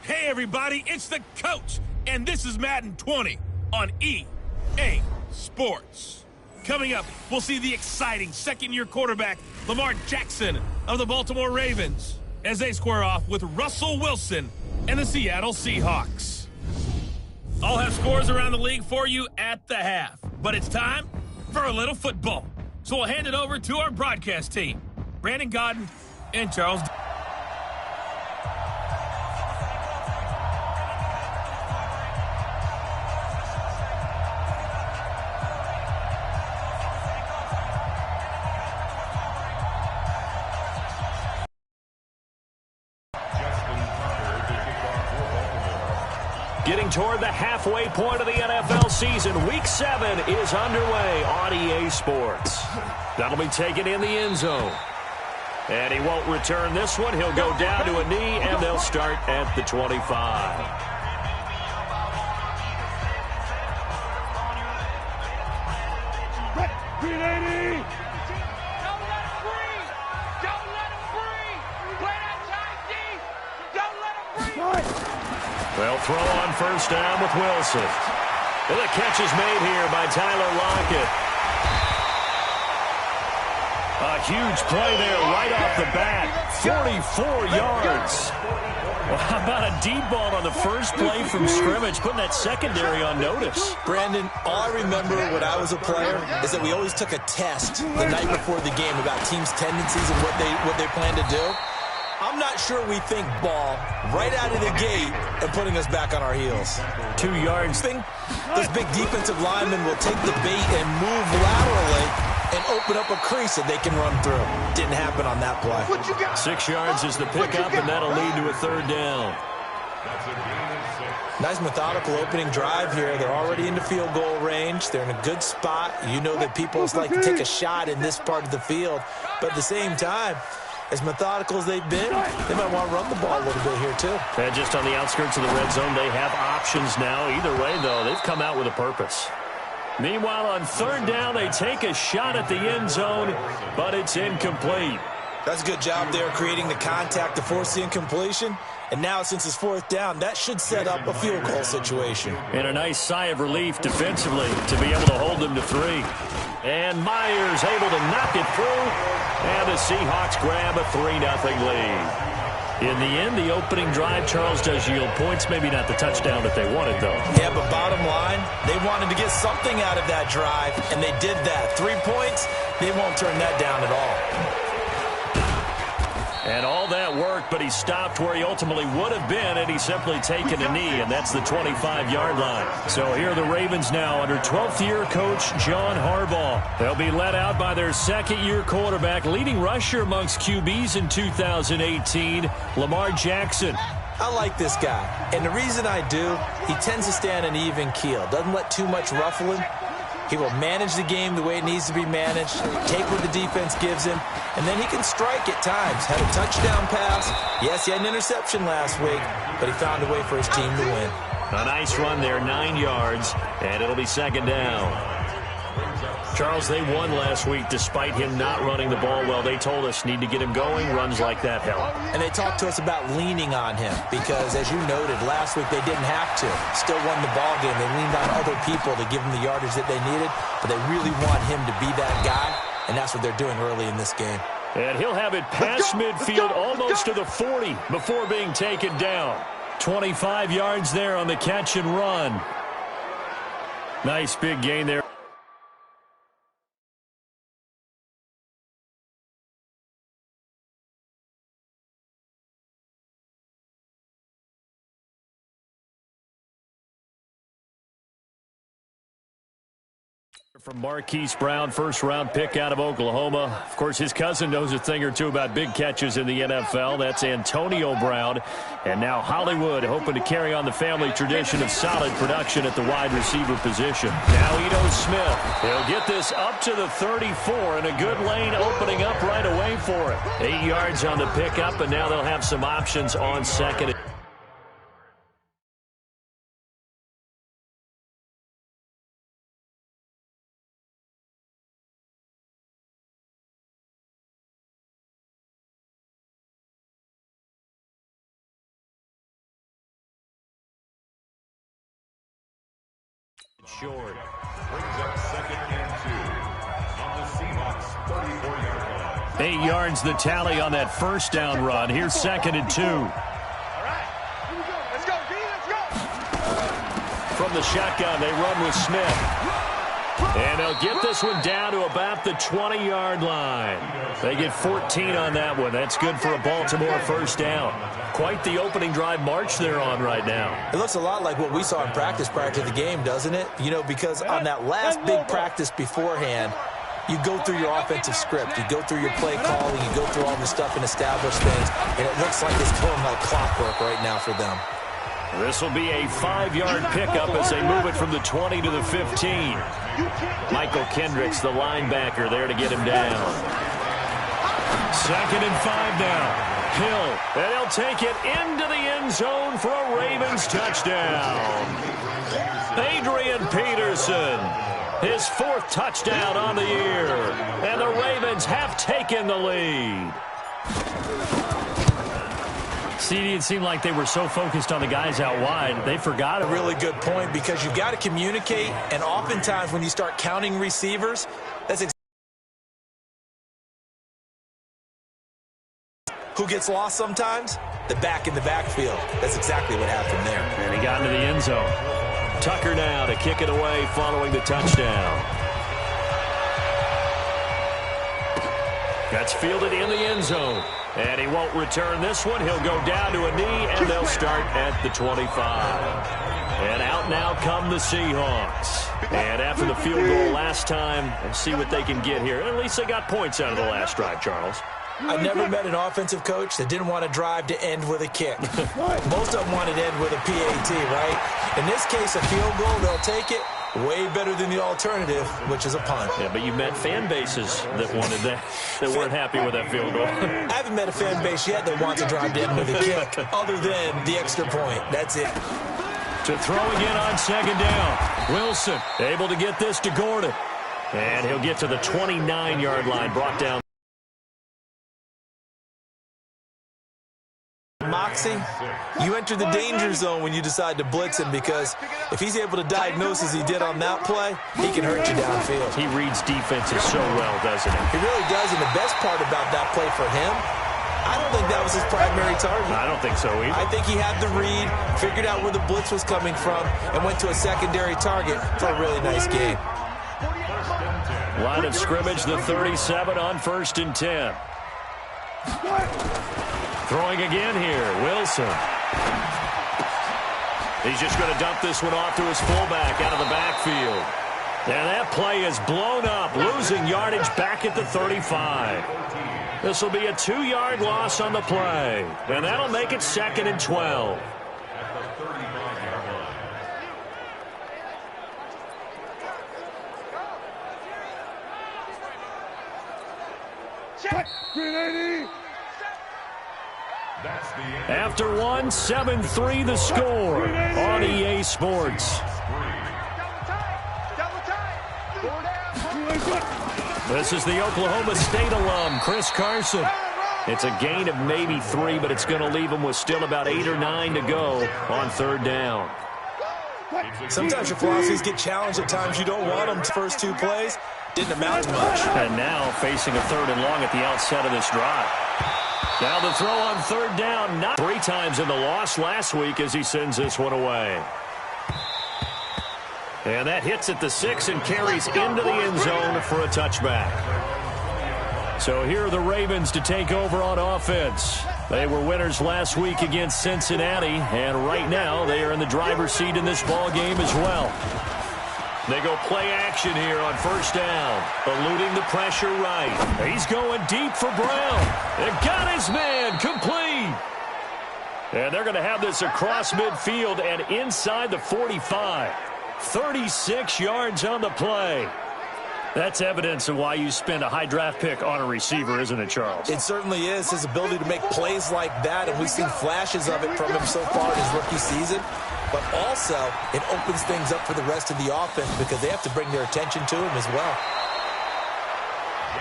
Hey everybody, it's the coach, and this is Madden 20 on EA Sports. Coming up, we'll see the exciting second-year quarterback Lamar Jackson of the Baltimore Ravens as they square off with Russell Wilson and the Seattle Seahawks. I'll have scores around the league for you at the half, but it's time for a little football. So we'll hand it over to our broadcast team, Brandon Godden and Charles. Getting toward the halfway point of the NFL season, Week 7 is underway on EA Sports. That'll be taken in the end zone. And he won't return this one. He'll go down to a knee, and they'll start at the 25. They'll throw on first down with Wilson. And the catch is made here by Tyler Lockett. A huge play there right off the bat. 44 yards. Well, how about a deep ball on the first play from scrimmage, putting that secondary on notice? Brandon, all I remember when I was a player is that we always took a test the night before the game about teams' tendencies and what they plan to do. I'm not sure we think ball right out of the gate and putting us back on our heels. 2 yards. Those big defensive linemen will take the bait and move laterally and open up a crease that they can run through. Didn't happen on that play. 6 yards is the pickup, and that'll lead to a third down. Nice methodical opening drive here. They're already into field goal range. They're in a good spot. You know that people like to take a shot in this part of the field. But at the same time, as methodical as they've been, they might want to run the ball a little bit here, too. And just on the outskirts of the red zone, they have options now. Either way, though, they've come out with a purpose. Meanwhile, on third down, they take a shot at the end zone, but it's incomplete. That's a good job there creating the contact to force the incompletion. And now, since it's fourth down, that should set up a field goal situation. And a nice sigh of relief defensively to be able to hold them to 3. And Myers able to knock it through. And the Seahawks grab a 3-0 lead. In the end, the opening drive, Charles, does yield points. Maybe not the touchdown that they wanted, though. Yeah, but bottom line, they wanted to get something out of that drive, and they did that. 3 points, they won't turn that down at all. And all that work, but he stopped where he ultimately would have been had he simply taken a knee, and that's the 25-yard line. So here are the Ravens now under 12th-year coach John Harbaugh. They'll be led out by their second-year quarterback, leading rusher amongst QBs in 2018, Lamar Jackson. I like this guy, and the reason I do, he tends to stay on an even keel, doesn't let too much ruffle him. He will manage the game the way it needs to be managed, take what the defense gives him, and then he can strike at times. Had a touchdown pass. Yes, he had an interception last week, but he found a way for his team to win. A nice run there, 9 yards, and it'll be second down. Charles, they won last week despite him not running the ball well. They told us need to get him going. Runs like that help. And they talked to us about leaning on him because, as you noted, last week they didn't have to. Still won the ball game. They leaned on other people to give him the yardage that they needed, but they really want him to be that guy, and that's what they're doing early in this game. And he'll have it past midfield almost to the 40 before being taken down. 25 yards there on the catch and run. Nice big gain there. From Marquise Brown, first-round pick out of Oklahoma. Of course, his cousin knows a thing or two about big catches in the NFL. That's Antonio Brown. And now Hollywood hoping to carry on the family tradition of solid production at the wide receiver position. Now Ito Smith. He'll get this up to the 34, and a good lane opening up right away for it. 8 yards on the pickup, and now they'll have some options on second. Short. Brings up 2nd and 2 on the Seahawks 34-yard line. 8 yards the tally on that first down run. Here's 2nd and 2. All right, here we go. Let's go, D. Let's go. From the shotgun, they run with Smith. And they'll get this one down to about the 20-yard line. They get 14 on that one. That's good for a Baltimore first down. Quite the opening drive march they're on right now. It looks a lot like what we saw in practice prior to the game, doesn't it? You know, because on that last big practice beforehand, you go through your offensive script. You go through your play calling. You go through all the stuff and establish things. And it looks like it's going like clockwork right now for them. This will be a 5-yard pickup as they move it from the 20 to the 15. Michael Kendricks, the linebacker, there to get him down. 2nd and 5 now. Hill, and he'll take it into the end zone for a Ravens touchdown. Adrian Peterson, his 4th touchdown on the year. And the Ravens have taken the lead. CD, it seemed like they were so focused on the guys out wide, they forgot a really good point, because you've got to communicate, and oftentimes when you start counting receivers, that's exactly who gets lost sometimes? The back in the backfield. That's exactly what happened there. And he got into the end zone. Tucker now to kick it away following the touchdown. That's fielded in the end zone. And he won't return this one. He'll go down to a knee, and they'll start at the 25. And out now come the Seahawks. And after the field goal last time, we'll see what they can get here. At least they got points out of the last drive, Charles. I never met an offensive coach that didn't want to drive to end with a kick. Most of them wanted to end with a PAT, right? In this case, a field goal, they'll take it. Way better than the alternative, which is a punt. Yeah, but you met fan bases that wanted that, that weren't happy with that field goal. I haven't met a fan base yet that wants to drive to end with a kick, other than the extra point. That's it. To throw again on 2nd down. Wilson able to get this to Gordon. And he'll get to the 29-yard line, brought down. Moxie, you enter the danger zone when you decide to blitz him, because if he's able to diagnose as he did on that play, he can hurt you downfield. He reads defenses so well, doesn't he? He really does, and the best part about that play for him, I don't think that was his primary target. I don't think so either. I think he had the read, figured out where the blitz was coming from, and went to a secondary target for a really nice game. Line of scrimmage, the 37 on 1st and 10. Throwing again here, Wilson. He's just going to dump this one off to his fullback out of the backfield. And that play is blown up, losing yardage back at the 35. This will be a 2-yard loss on the play. And that'll make it 2nd and 12. After one, 7-3 the score on EA Sports. This is the Oklahoma State alum, Chris Carson. It's a gain of maybe 3, but it's going to leave him with still about 8 or 9 to go on 3rd down. Sometimes your philosophies get challenged at times you don't want them. First 2 plays didn't amount to much. And now facing a 3rd and long at the outset of this drive. Now the throw on 3rd down, not 3 times in the loss last week as he sends this one away. And that hits at the 6 and carries into the end zone for a touchback. So here are the Ravens to take over on offense. They were winners last week against Cincinnati, and right now they are in the driver's seat in this ball game as well. They go play action here on 1st down, eluding the pressure right. He's going deep for Brown. It got his man complete. And they're going to have this across midfield and inside the 45. 36 yards on the play. That's evidence of why you spend a high draft pick on a receiver, isn't it, Charles? It certainly is. His ability to make plays like that, and we've seen flashes of it from him so far in his rookie season. But also, it opens things up for the rest of the offense because they have to bring their attention to him as well.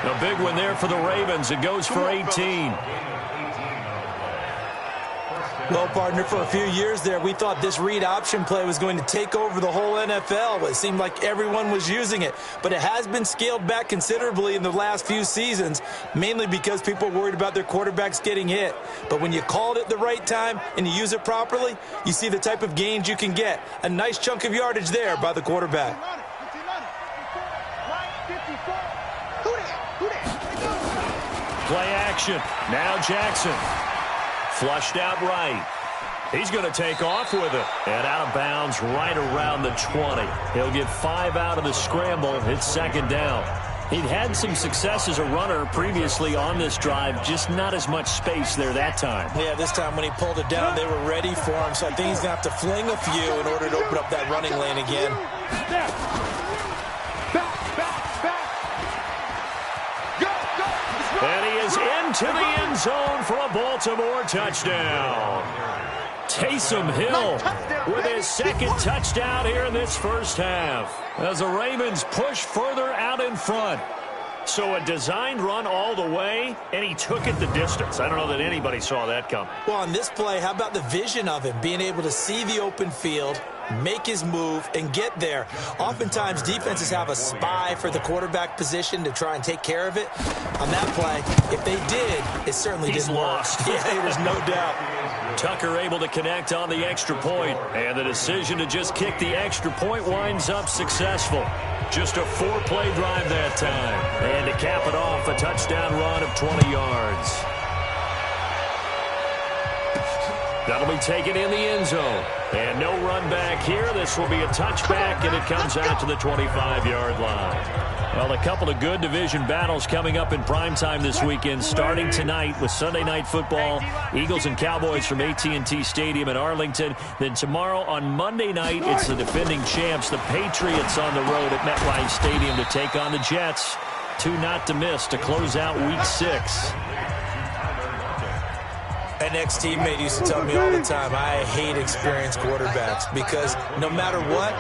A big one there for the Ravens. It goes for 18. Well, partner, for a few years there, we thought this read option play was going to take over the whole NFL. It seemed like everyone was using it. But it has been scaled back considerably in the last few seasons, mainly because people are worried about their quarterbacks getting hit. But when you called it the right time and you use it properly, you see the type of gains you can get. A nice chunk of yardage there by the quarterback. Play action. Now Jackson. Flushed out right. He's going to take off with it. And out of bounds right around the 20. He'll get 5 out of the scramble. It's second down. He'd had some success as a runner previously on this drive, just not as much space there that time. Yeah, this time when he pulled it down, they were ready for him. So I think he's going to have to fling a few in order to open up that running lane again. And he is into the end zone for a Baltimore touchdown. Taysom Hill with his second touchdown here in this first half as the Ravens push further out in front. So a designed run all the way, and he took it the distance. I don't know that anybody saw that coming. Well, on this play, how about the vision of him, being able to see the open field, make his move, and get there. Oftentimes, defenses have a spy for the quarterback position to try and take care of it. On that play, if they did, it certainly didn't work. Yeah, there's no doubt. Tucker able to connect on the extra point, and the decision to just kick the extra point winds up successful. Just a 4-play drive that time. And to cap it off, a touchdown run of 20 yards. That'll be taken in the end zone. And no run back here. This will be a touchback, and it comes out to the 25-yard line. Well, a couple of good division battles coming up in primetime this weekend, starting tonight with Sunday Night Football, Eagles and Cowboys from AT&T Stadium in Arlington. Then tomorrow on Monday night, it's the defending champs, the Patriots, on the road at MetLife Stadium to take on the Jets. 2 not to miss to close out Week 6. An ex-teammate used to tell me all the time, I hate experienced quarterbacks because no matter what,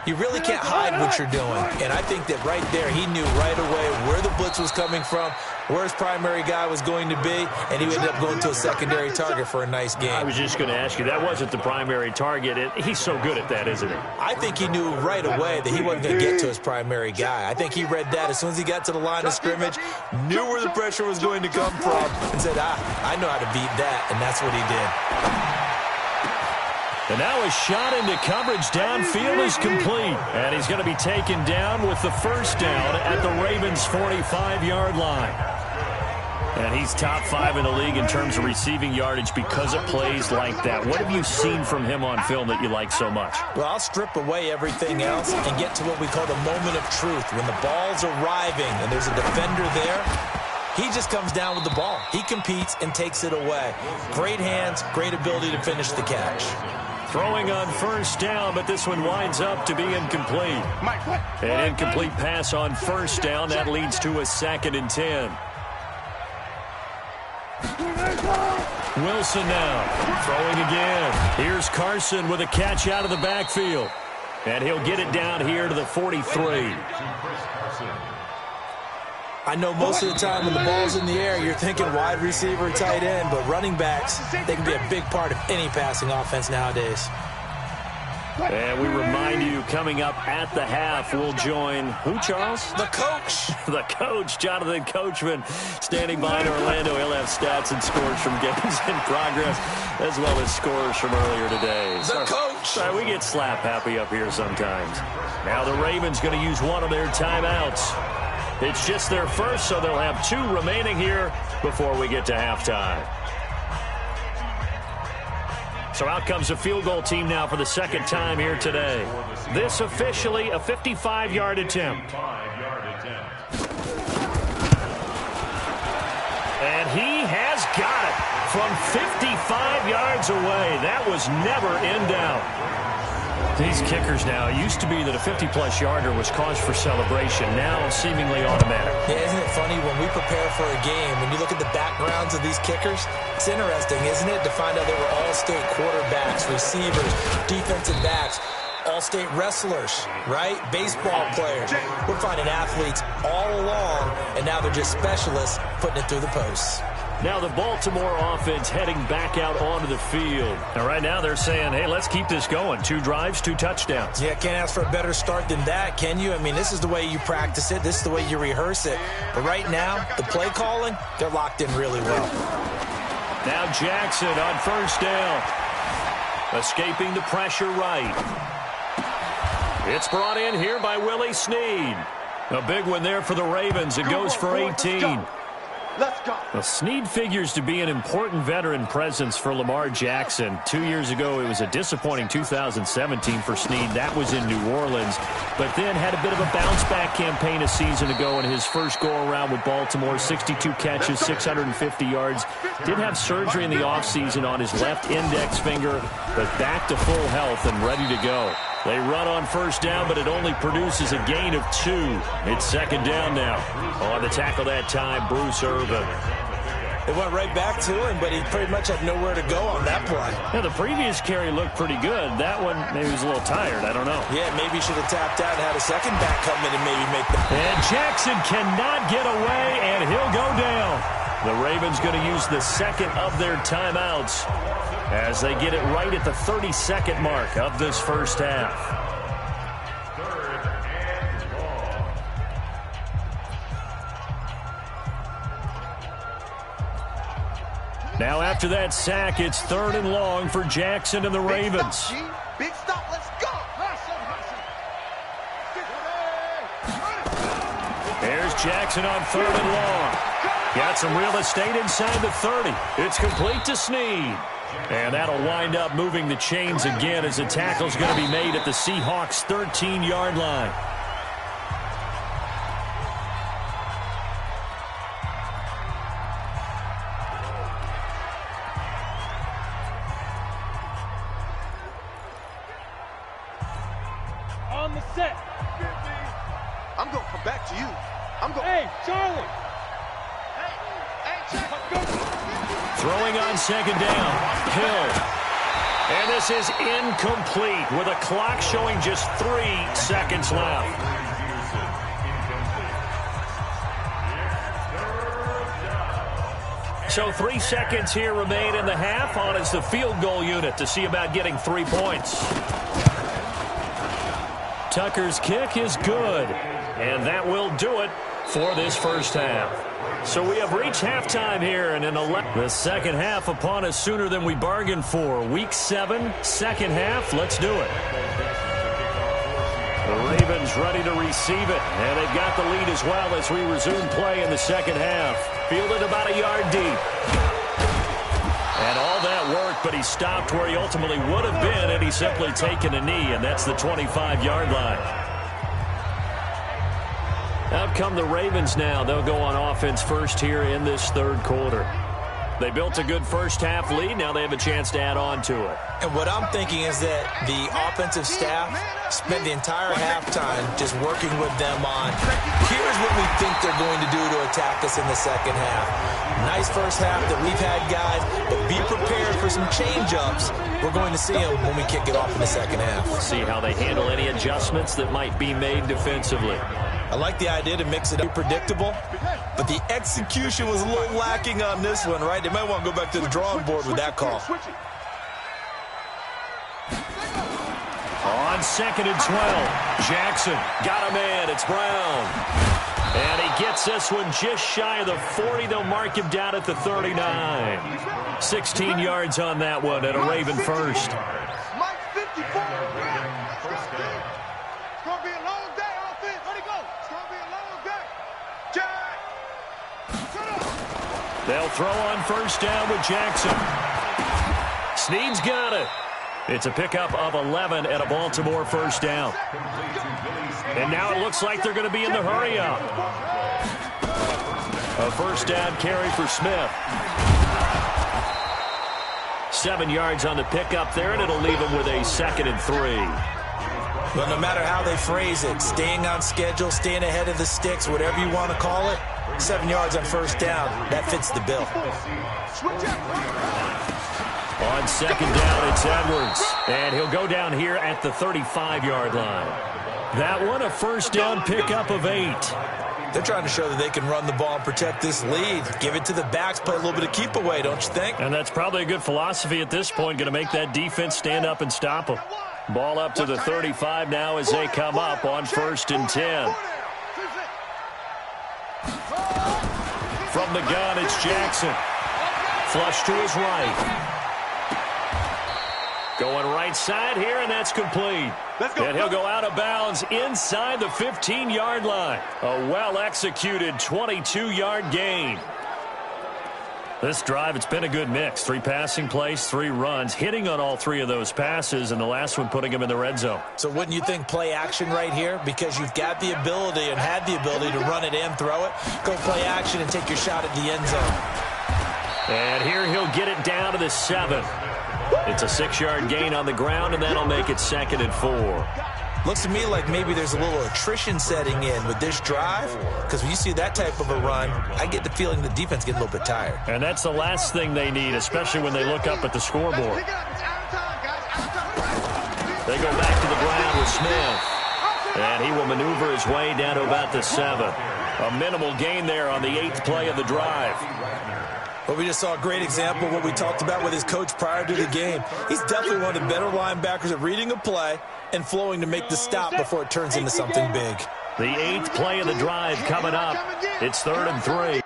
you really can't hide what you're doing. And I think that right there, he knew right away where the blitz was coming from, where his primary guy was going to be, and he ended up going to a secondary target for a nice game. I was just going to ask you, that wasn't the primary target. He's so good at that, isn't he? I think he knew right away that he wasn't going to get to his primary guy. I think he read that as soon as he got to the line of scrimmage, knew where the pressure was going to come from, and said, I know how to beat that, and that's what he did. And now a shot into coverage downfield is complete. And he's going to be taken down with the first down at the Ravens' 45-yard line. And he's top 5 in the league in terms of receiving yardage because of plays like that. What have you seen from him on film that you like so much? Well, I'll strip away everything else and get to what we call the moment of truth. When the ball's arriving and there's a defender there, he just comes down with the ball. He competes and takes it away. Great hands, great ability to finish the catch. Throwing on first down, but this one winds up to be incomplete. An incomplete pass on first down. That leads to a 2nd and 10. Wilson now throwing again. Here's Carson with a catch out of the backfield. And he'll get it down here to the 43. I know most of the time when the ball's in the air, you're thinking wide receiver, tight end, but running backs, they can be a big part of any passing offense nowadays. And we remind you, coming up at the half, we'll join who, Charles? The coach. The coach, Jonathan Coachman, standing by in Orlando. He'll have stats and scores from games in progress, as well as scores from earlier today. The coach. Sorry, we get slap happy up here sometimes. Now the Ravens going to use one of their timeouts. It's just their first, so they'll have 2 remaining here before we get to halftime. So out comes a field goal team now for the second time here today. This officially a 55-yard attempt. And he has got it from 55 yards away. That was never in doubt. These kickers now, it used to be that a 50-plus yarder was cause for celebration. Now seemingly automatic. Yeah, isn't it funny when we prepare for a game, when you look at the backgrounds of these kickers, it's interesting, isn't it, to find out they were all-state quarterbacks, receivers, defensive backs, all-state wrestlers, right? Baseball players. We're finding athletes all along, and now they're just specialists putting it through the posts. Now the Baltimore offense heading back out onto the field. And right now they're saying, hey, let's keep this going. 2 drives, 2 touchdowns. Yeah, can't ask for a better start than that, can you? I mean, this is the way you practice it. This is the way you rehearse it. But right now, the play calling, they're locked in really well. Now Jackson on first down. Escaping the pressure right. It's brought in here by Willie Snead. A big one there for the Ravens. It goes for 18. Let's go. Well, Snead figures to be an important veteran presence for Lamar Jackson. 2 years ago, it was a disappointing 2017 for Snead. That was in New Orleans. But then had a bit of a bounce-back campaign a season ago in his first go-around with Baltimore. 62 catches, 650 yards. Did have surgery in the offseason on his left index finger, but back to full health and ready to go. They run on first down, but it only produces a gain of 2. It's second down now. On the tackle that time, Bruce Irvin. They went right back to him, but he pretty much had nowhere to go on that play. Yeah, the previous carry looked pretty good. That one, maybe he was a little tired. I don't know. Yeah, maybe he should have tapped out and had a second back come in and maybe make the... And Jackson cannot get away, and he'll go down. The Ravens going to use the second of their timeouts as they get it right at the 32nd mark of this first half. Now after that sack, it's 3rd and long for Jackson and the Ravens. Big stop. Let's go. There's Jackson on 3rd and long. Got some real estate inside the 30. It's complete to Snead. And that'll wind up moving the chains again as the tackle's going to be made at the Seahawks' 13-yard line. On the set. I'm going to come back to you. I'm going. Hey, Charlie. Hey, Throwing on second down. Hill. And this is incomplete with a clock showing just 3 seconds left. So 3 seconds here remain in the half on as the field goal unit to see about getting 3 points. Tucker's kick is good, and that will do it for this first half. So we have reached halftime here, and the second half upon us sooner than we bargained for. Week 7, second half. Let's do it. The Ravens ready to receive it, and they've got the lead as well as we resume play in the second half. Fielded about a yard deep. And all that work, but he stopped where he ultimately would have been had he simply taken a knee, and that's the 25-yard line. Out come the Ravens now. They'll go on offense first here in this third quarter. They built a good first half lead. Now they have a chance to add on to it. And what I'm thinking is that the offensive staff spent the entire halftime just working with them on, here's what we think they're going to do to attack us in the second half. Nice first half that we've had, guys, but be prepared for some change-ups. We're going to see them when we kick it off in the second half. See how they handle any adjustments that might be made defensively. I like the idea to mix it up predictable, but the execution was a little lacking on this one, right? They might want to go back to the drawing board with that call. On 2nd and 12, Jackson got a man. It's Brown. And he gets this one just shy of the 40. They'll mark him down at the 39. 16 yards on that one and a Raven first. They'll throw on first down with Jackson. Snead's got it. It's a pickup of 11 and a Baltimore first down. And now it looks like they're going to be in the hurry-up. A first down carry for Smith. 7 yards on the pickup there, and it'll leave him with a 2nd and 3. Well, no matter how they phrase it, staying on schedule, staying ahead of the sticks, whatever you want to call it, 7 yards on first down, that fits the bill. On second down, it's Edwards. And he'll go down here at the 35-yard line. That one, a first down pickup of 8. They're trying to show that they can run the ball and protect this lead. Give it to the backs, play a little bit of keep away, don't you think? And that's probably a good philosophy at this point, going to make that defense stand up and stop them. Ball up to the 35 now as they come up on 1st and 10. From the gun, it's Jackson. Flush to his right. Going right side here, and that's complete. And he'll go out of bounds inside the 15-yard line. A well-executed 22-yard gain. This drive, it's been a good mix. 3 passing plays, 3 runs, hitting on all 3 of those passes, and the last one putting him in the red zone. So wouldn't you think play action right here? Because you've got the ability and had the ability to run it and throw it. Go play action and take your shot at the end zone. And here he'll get it down to the 7. It's a 6-yard gain on the ground, and that'll make it 2nd and 4. Looks to me like maybe there's a little attrition setting in with this drive, because when you see that type of a run, I get the feeling the defense gets a little bit tired. And that's the last thing they need, especially when they look up at the scoreboard. They go back to the ground with Smith, and he will maneuver his way down to about the 7. A minimal gain there on the 8th play of the drive. Well, we just saw a great example of what we talked about with his coach prior to the game. He's definitely one of the better linebackers at reading a play and flowing to make the stop before it turns into something big. The 8th play of the drive coming up. It's 3rd and 3.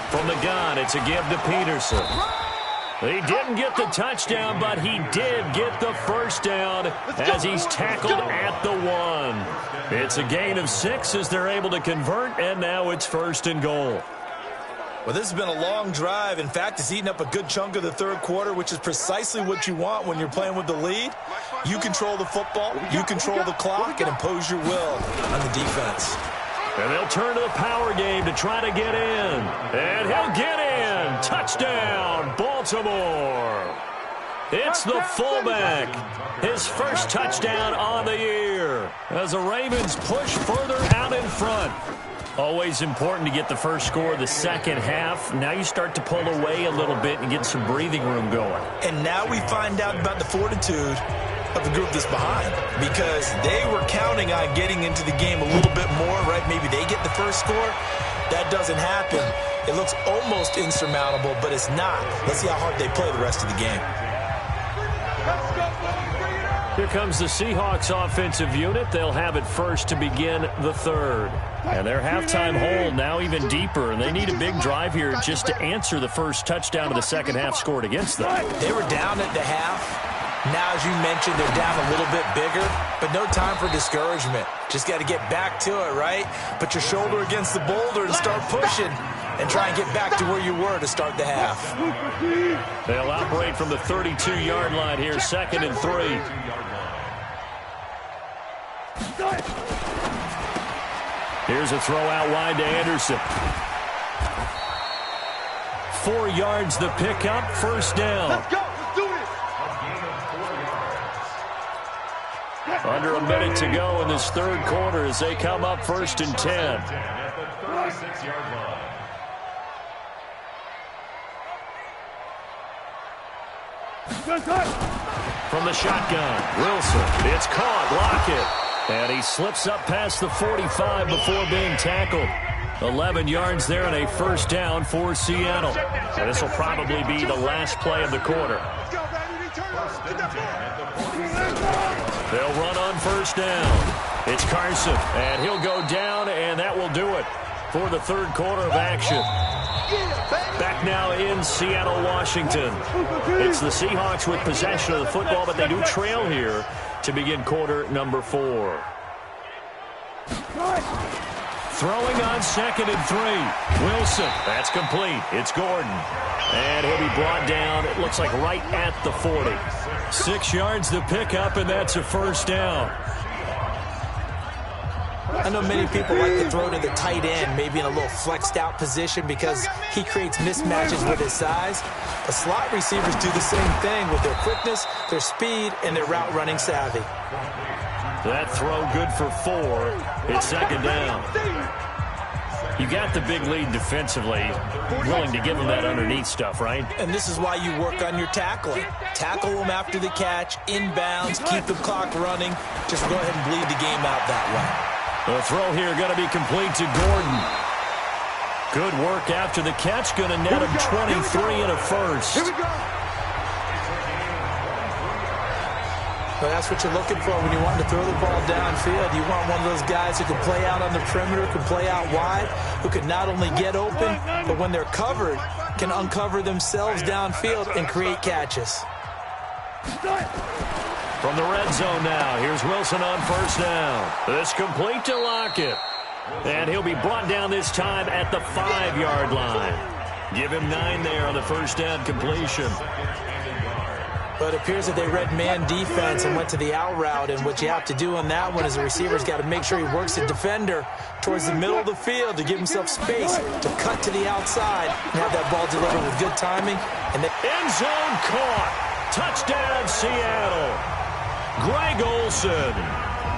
From the gun, it's a give to Peterson. He didn't get the touchdown, but he did get the first down as he's tackled at the 1. It's a gain of 6 as they're able to convert, and now it's 1st and goal. Well, this has been a long drive. In fact, it's eaten up a good chunk of the 3rd quarter, which is precisely what you want when you're playing with the lead. You control the football, you control the clock, and impose your will on the defense. And they'll turn to the power game to try to get in. And he'll get in. Touchdown, Baltimore. It's the fullback. His first touchdown on the year as the Ravens push further out in front. Always important to get the first score of the second half. Now you start to pull away a little bit and get some breathing room going. And now we find out about the fortitude of the group that's behind, because they were counting on getting into the game a little bit more, right? Maybe they get the first score. That doesn't happen. It looks almost insurmountable, but it's not. Let's see how hard they play the rest of the game. Here comes the Seahawks offensive unit. They'll have it first to begin the 3rd. And their halftime hole now even deeper, and they need a big drive here just to answer the first touchdown of the second half scored against them. They were down at the half. Now, as you mentioned, they're down a little bit bigger, but no time for discouragement. Just got to get back to it, right? Put your shoulder against the boulder and start pushing and try and get back to where you were to start the half. They'll operate from the 32-yard line here, 2nd and 3. Here's a throw out wide to Anderson. 4 yards the pickup, first down. Let's go. Let's do this. Under a minute to go in this 3rd quarter as they come up 1st and 10. At the 36-yard line. From the shotgun, Wilson. It's caught. Lockett. And he slips up past the 45 before being tackled. 11 yards there and a first down for Seattle. And this will probably be the last play of the quarter. They'll run on first down. It's Carson, and he'll go down, and that will do it for the 3rd quarter of action. Back now in Seattle, Washington. It's the Seahawks with possession of the football, but they do trail here to begin quarter number 4. Throwing on 2nd and 3. Wilson, that's complete. It's Gordon. And he'll be brought down, it looks like right at the 40. 6 yards to pick up, and that's a first down. I know many people like to throw to the tight end, maybe in a little flexed out position because he creates mismatches with his size. The slot receivers do the same thing with their quickness, their speed, and their route running savvy. That throw good for 4. It's second down. You got the big lead defensively, willing to give them that underneath stuff, right? And this is why you work on your tackling. Tackle them after the catch, inbounds, keep the clock running. Just go ahead and bleed the game out that way. The throw here going to be complete to Gordon. Good work after the catch, going to net him 23 and a first. Here we go. Well, that's what you're looking for when you want to throw the ball downfield. You want one of those guys who can play out on the perimeter, can play out wide, who can not only get open, but when they're covered, can uncover themselves downfield and create catches. From the red zone now, here's Wilson on first down. This complete to Lockett. And he'll be brought down this time at the 5-yard line. Give him 9 there on the first down completion. But it appears that they read man defense and went to the out route, and what you have to do on that one is the receiver's got to make sure he works the defender towards the middle of the field to give himself space to cut to the outside and have that ball delivered with good timing. And then end zone caught. Touchdown, Seattle. Greg Olsen,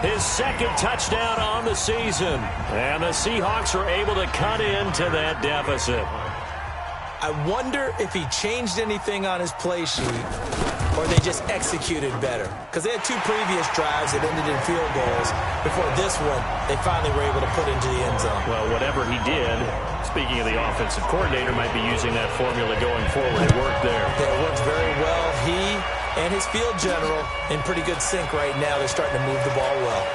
his second touchdown on the season. And the Seahawks are able to cut into that deficit. I wonder if he changed anything on his play sheet or they just executed better. Because they had 2 previous drives that ended in field goals. Before this one, they finally were able to put into the end zone. Well, whatever he did, speaking of the offensive coordinator, might be using that formula going forward. It worked there. Yeah, it worked very well. He and his field general in pretty good sync right now. They're starting to move the ball well.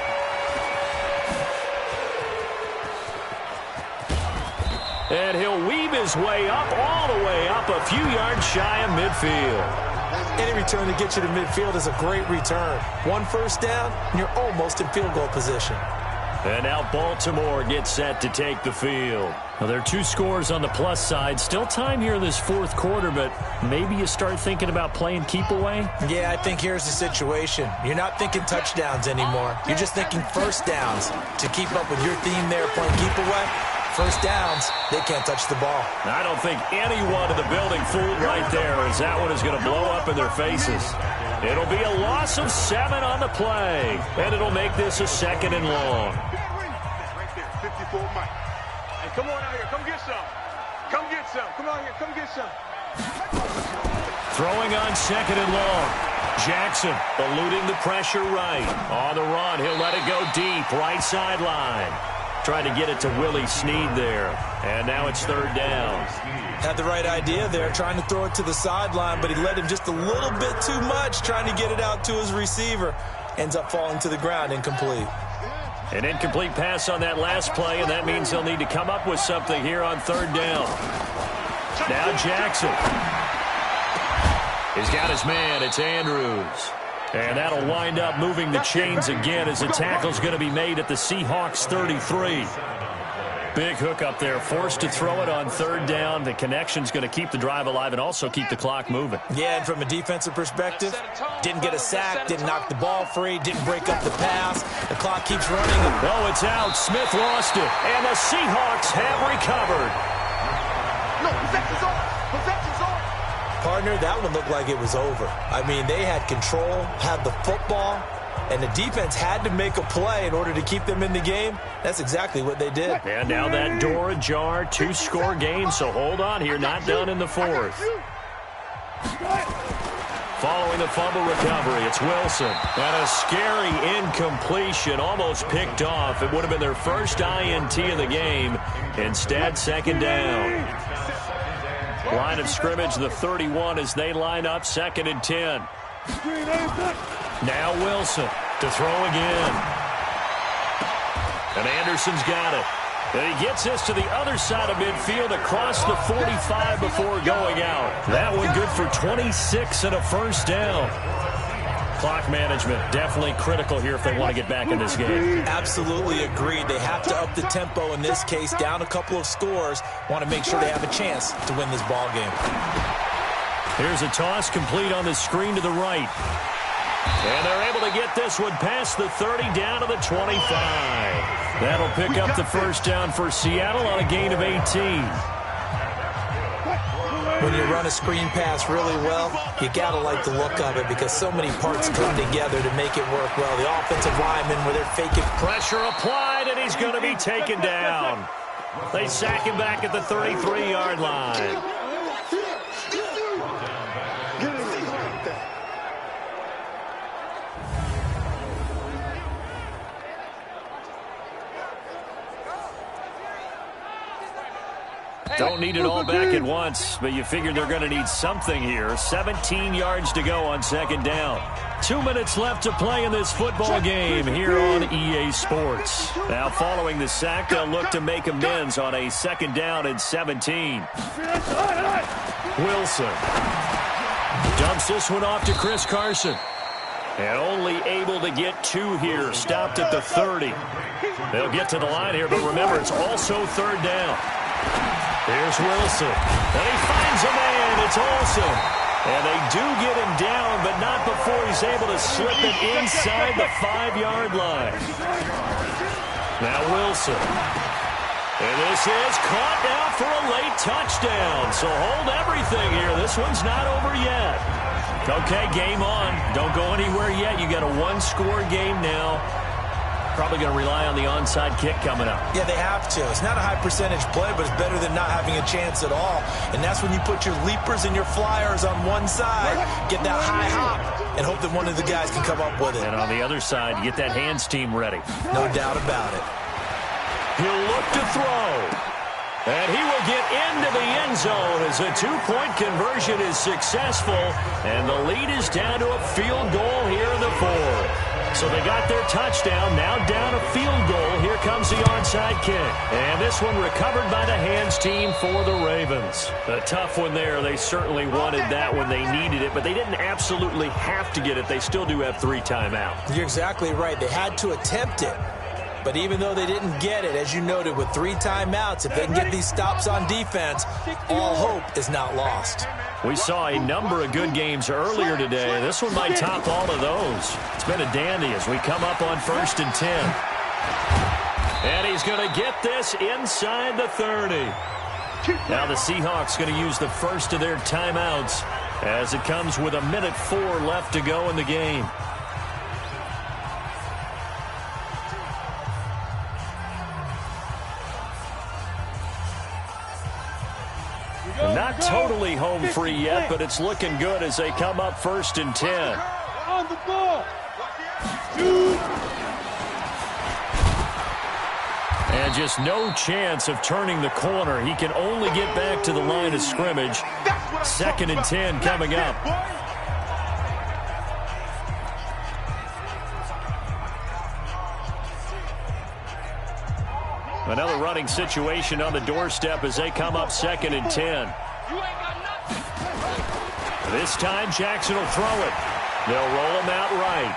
And he'll weave his way up, all the way up, a few yards shy of midfield. Any return to get you to midfield is a great return. 1 first down, and you're almost in field goal position. And now Baltimore gets set to take the field. Well, there are 2 scores on the plus side. Still time here in this 4th quarter, but maybe you start thinking about playing keep away? Yeah, I think here's the situation. You're not thinking touchdowns anymore. You're just thinking first downs. To keep up with your theme there, playing keep away, first downs, they can't touch the ball. I don't think anyone in the building fooled right there, as that one is going to blow up in their faces. It'll be a loss of 7 on the play, and it'll make this a 2nd and long. Right there, 54 Mike. Hey, come on out here. Come get some. Come get some. Come on here. Come get some. Throwing on 2nd and long. Jackson eluding the pressure right. On the run, he'll let it go deep, right sideline. Trying to get it to Willie Snead there. And now it's 3rd down. Had the right idea there, trying to throw it to the sideline, but he led him just a little bit too much, trying to get it out to his receiver. Ends up falling to the ground, incomplete. An incomplete pass on that last play, and that means he'll need to come up with something here on 3rd down. Now Jackson. He's got his man. It's Andrews. And that'll wind up moving the chains again as the tackle's going to be made at the Seahawks 33. Big hook up there, forced to throw it on 3rd down. The connection's going to keep the drive alive and also keep the clock moving. Yeah, and from a defensive perspective, didn't get a sack, didn't knock the ball free, didn't break up the pass. The clock keeps running. Oh, it's out. Smith lost it, and the Seahawks have recovered. No, possession's on. Possession's on. Partner, that one looked like it was over. I mean, they had control, had the football, and the defense had to make a play in order to keep them in the game. That's exactly what they did. And now that door ajar, 2-score game, so hold on here, not done in the 4th. Following the fumble recovery, it's Wilson. And a scary incompletion, almost picked off. It would have been their first INT of the game. Instead, 2nd down. Line of scrimmage, the 31 as they line up, 2nd and 10. Now Wilson to throw again. And Anderson's got it. And he gets this to the other side of midfield across the 45 before going out. That one good for 26 and a first down. Clock management definitely critical here if they want to get back in this game. Absolutely agreed. They have to up the tempo in this case, down a couple of scores. Want to make sure they have a chance to win this ball game. Here's a toss complete on the screen to the right. And they're able to get this one past the 30 down to the 25. That'll pick up the first down for Seattle on a gain of 18. When you run a screen pass really well, you got to like the look of it because so many parts come together to make it work well. The offensive linemen, where they're faking. Pressure applied, and he's going to be taken down. They sack him back at the 33-yard line. Don't need it all back at once, but you figure they're going to need something here. 17 yards to go on second down. 2 minutes left to play in this football game here on EA Sports. Now, following the sack, they'll look to make amends on a second down and 17. Wilson dumps this one off to Chris Carson. And only able to get 2 here, stopped at the 30. They'll get to the line here, but remember, it's also third down. Here's Wilson, and he finds a man. It's Olsen. And they do get him down, but not before he's able to slip it inside the 5-yard line. Now Wilson. And this is caught now for a late touchdown. So hold everything here. This one's not over yet. Okay, game on. Don't go anywhere yet. You got a one-score game now. Probably going to rely on the onside kick coming up. Yeah, they have to. It's not a high-percentage play, but it's better than not having a chance at all. And that's when you put your leapers and your flyers on one side, get that high hop, and hope that one of the guys can come up with it. And on the other side, you get that hands team ready. No doubt about it. He'll look to throw. And he will get into the end zone as a 2-point conversion is successful. And the lead is down to a field goal here in the 4th. So they got their touchdown, now down a field goal. Here comes the onside kick. And this one recovered by the hands team for the Ravens. A tough one there. They certainly wanted that when they needed it, but they didn't absolutely have to get it. They still do have 3 timeouts. You're exactly right. They had to attempt it. But even though they didn't get it, as you noted, with 3 timeouts, if they can get these stops on defense, all hope is not lost. We saw a number of good games earlier today. This one might top all of those. It's been a dandy as we come up on 1st and 10. And he's going to get this inside the 30. Now the Seahawks going to use the first of their timeouts as it comes with 1:04 left to go in the game. Not totally home free yet, but it's looking good as they come up 1st and 10. On the ball. And just no chance of turning the corner. He can only get back to the line of scrimmage. 2nd and 10 coming up. Another running situation on the doorstep as they come up 2nd and 10. This time Jackson will throw it. They'll roll him out right.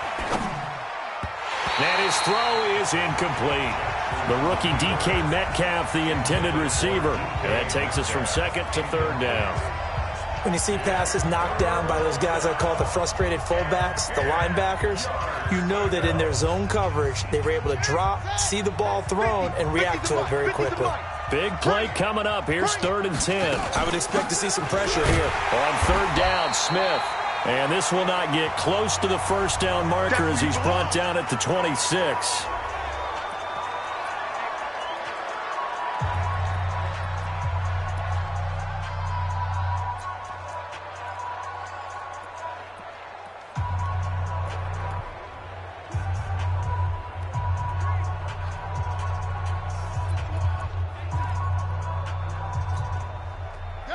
And his throw is incomplete. The rookie DK Metcalf, the intended receiver. And that takes us from 2nd to 3rd down. When you see passes knocked down by those guys I call the frustrated fullbacks, the linebackers, you know that in their zone coverage, they were able to drop, see the ball thrown, and react to it very quickly. Big play coming up. Here's 3rd and 10. I would expect to see some pressure here. On 3rd down, Smith. And this will not get close to the first down marker as he's brought down at the 26.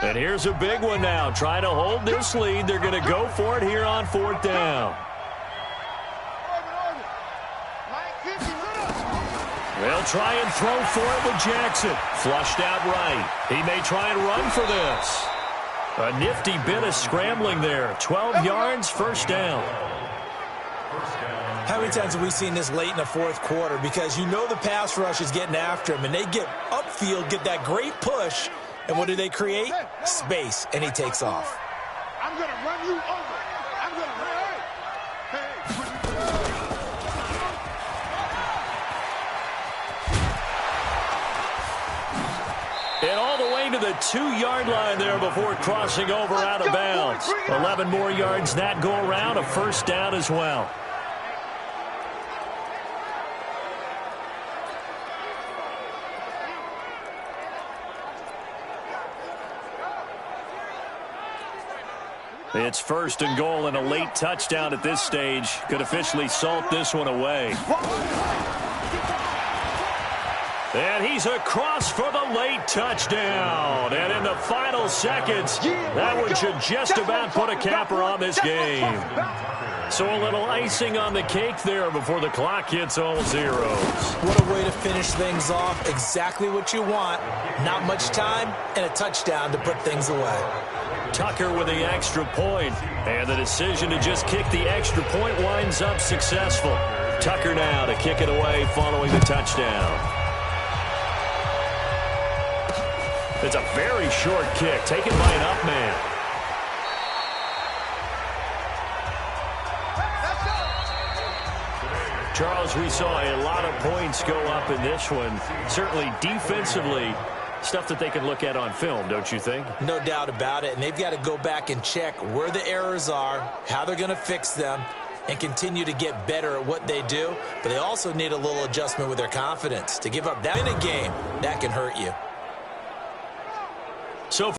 And here's a big one now. Trying to hold this lead. They're going to go for it here on 4th down. They'll try and throw for it with Jackson. Flushed out right. He may try and run for this. A nifty bit of scrambling there. 12 yards, 1st down. How many times have we seen this late in the 4th quarter? Because you know the pass rush is getting after him, and they get upfield, get that great push. And what do they create? Space, and he takes off. I'm going to run you over. I'm going to run. the 2-yard line there before crossing over out of bounds. 11 more yards that go around, a first down as well. It's first and goal, and a late touchdown at this stage could officially salt this one away. And he's across for the late touchdown. And in the final seconds, that one should just about put a capper on this game. So a little icing on the cake there before the clock hits all zeros. What a way to finish things off. Exactly what you want. Not much time and a touchdown to put things away. Tucker with the extra point, and the decision to just kick the extra point winds up successful. Tucker now to kick it away following the touchdown. It's a very short kick, taken by an up man. Charles, we saw a lot of points go up in this one. Certainly defensively, stuff that they can look at on film, don't you think? No doubt about it, and they've got to go back and check where the errors are, how they're going to fix them, and continue to get better at what they do. But they also need a little adjustment with their confidence. To give up that in a game, that can hurt you. So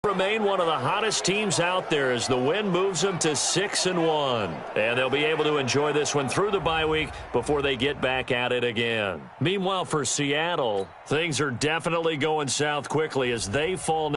remain one of the hottest teams out there as the win moves them to 6-1. And they'll be able to enjoy this one through the bye week before they get back at it again. Meanwhile, for Seattle, things are definitely going south quickly as they fall